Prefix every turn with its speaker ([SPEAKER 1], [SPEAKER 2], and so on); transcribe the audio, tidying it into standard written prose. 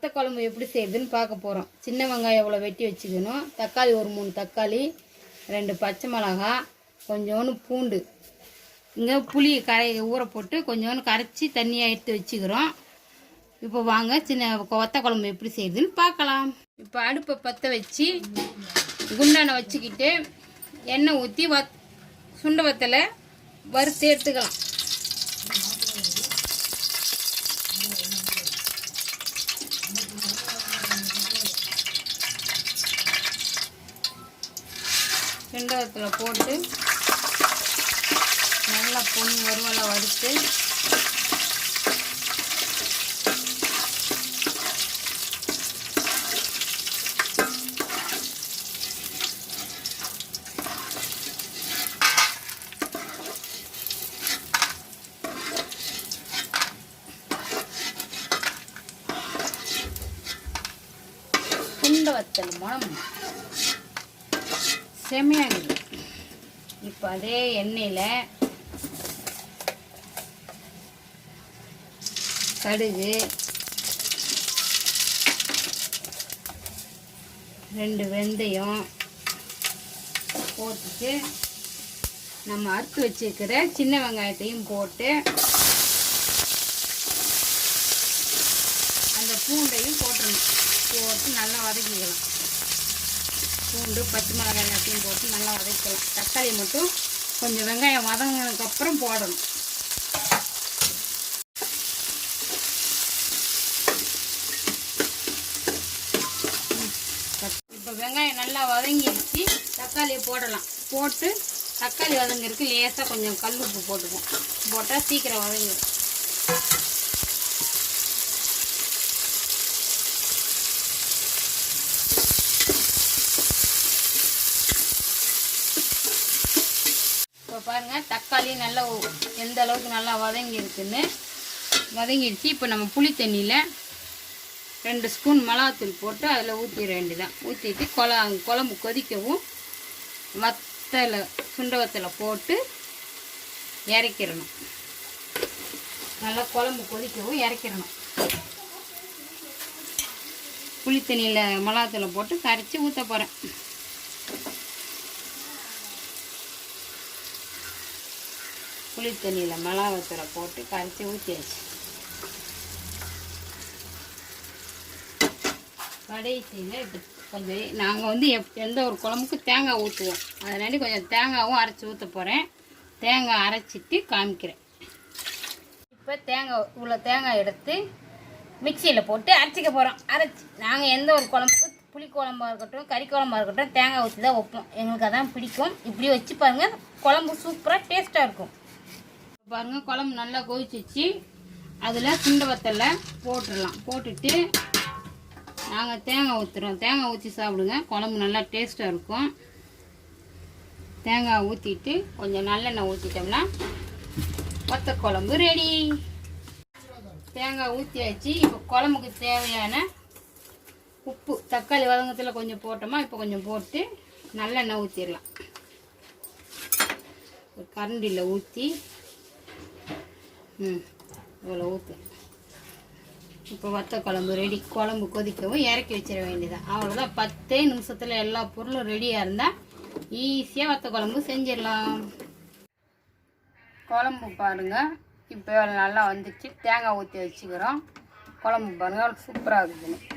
[SPEAKER 1] வத்த குழம்பு எப்படி செய்யுதுன்னு பார்க்க போகிறோம். சின்ன வெங்காயம் எவ்வளோ வெட்டி வச்சுக்கணும், தக்காளி ஒரு 3 தக்காளி, 2 பச்சை மிளகா, கொஞ்சோண்டு பூண்டு, இங்கே புளி ஊற போட்டு கொஞ்சோண்டு கரைச்சி தண்ணியாக எடுத்து வச்சுக்கிறோம். இப்போ வாங்க சின்ன வத்த குழம்பு எப்படி செய்யுதுன்னு பார்க்கலாம். இப்போ அடுப்பை பற்ற வச்சு குண்டானை வச்சுக்கிட்டு எண்ணெய் ஊற்றி சுண்ட வத்தலை வறுத்து எடுத்துக்கலாம். சுண்டவத்தில் போட்டு நல்லா பொன் வறுவலை வறுத்து சுண்டவத்தல் மணம் செமையாகுது. இப்போ அதே எண்ணெயில் கடுகு, 2 வெந்தயம் போட்டுட்டு நம்ம அறுத்து வச்சுருக்கிற சின்ன வெங்காயத்தையும் போட்டு அந்த பூண்டையும் போட்டுடணும். போட்டு நல்லா வதக்கிக்கலாம். பூண்டு, பச்சை மிளகாய் எல்லாத்தையும் போட்டு நல்லா வதக்கலாம். தக்காளி மட்டும் கொஞ்சம் வெங்காயம் வதங்கினதுக்கப்புறம் போடணும். இப்போ வெங்காயம் நல்லா வதங்கிடுச்சு, தக்காளியை போடலாம். போட்டு தக்காளி வதங்கிருக்கு லேசாக கொஞ்சம் கல் உப்பு போட்டுப்போம். போட்டால் சீக்கிரம் வதங்கிடும். இப்போ பாருங்கள் தக்காளி நல்லா எந்த அளவுக்கு நல்லா வதங்கிடுச்சு. இப்போ நம்ம புளி தண்ணியில் 2 ஸ்பூன் மிளகாத்தூள் போட்டு அதில் ஊற்றிட வேண்டியதான். ஊற்றிட்டு குழம்பு கொதிக்கவும் சுண்ட வத்தலை போட்டு இறக்கிடணும். நல்லா குழம்பு கொதிக்கவும் இறக்கிடணும். புளி தண்ணியில் மிளகாத்தூளை போட்டு கரைச்சி ஊற்ற போகிறேன். புளி தண்ணியில் மிளகாத்தூளை போட்டு கரைச்சி ஊற்றியாச்சு. கடைசியில் இப்போ கொஞ்சம் நாங்கள் எந்த ஒரு குழம்புக்கு தேங்காய் ஊற்றுவோம். அதனால கொஞ்சம் தேங்காயும் அரைச்சி ஊற்ற போகிறேன். தேங்காய் அரைச்சிட்டு காமிக்கிறேன். இப்போ இவ்வளோ தேங்காய் எடுத்து மிக்சியில் போட்டு அரைச்சிக்க போகிறோம். நாங்கள் எந்த ஒரு குழம்புக்கு புளி குழம்பா இருக்கட்டும், கறி குழம்பா இருக்கட்டும், தேங்காய் ஊற்றி தான் வைப்போம். எங்களுக்கு அதான் பிடிக்கும். இப்படி வச்சு பாருங்கள், குழம்பு சூப்பராக டேஸ்ட்டாக இருக்கும். பாருங்கள் குழம்பு நல்லா கொதிச்சிச்சு. அதில் சுண்ட வத்தலை போட்டுடலாம். போட்டுட்டு நாங்கள் தேங்காய் ஊற்றுறோம். தேங்காய் ஊற்றி சாப்பிடுங்க, குழம்பு நல்லா டேஸ்ட்டாக இருக்கும். தேங்காய் ஊற்றிட்டு கொஞ்சம் நல்லெண்ணெய் ஊற்றிட்டோம்னா வத்த குழம்பு ரெடி. தேங்காய் ஊற்றியாச்சு. இப்போ குழம்புக்கு தேவையான உப்பு, தக்காளி வதங்கத்தில் கொஞ்சம் போட்டோமா, இப்போ கொஞ்சம் போட்டு நல்லெண்ணெய் ஊற்றிடலாம். ஒரு கரண்டியில் ஊற்றி இவ்வளோ ஊற்று. இப்போ வத்த குழம்பு ரெடி. குழம்பு கொதிக்கவும் இறக்கி வச்சிட வேண்டியதான். அவ்வளோதான். 10 நிமிஷத்தில் எல்லா பொருளும் ரெடியாக இருந்தால் ஈஸியாக வத்த குழம்பு செஞ்சிடலாம். குழம்பு பாருங்கள் இப்போ நல்லா வந்துச்சு. தேங்காய் ஊற்றி வச்சுக்கிறோம். குழம்பு பாருங்கள் சூப்பராக இருக்குதுன்னு.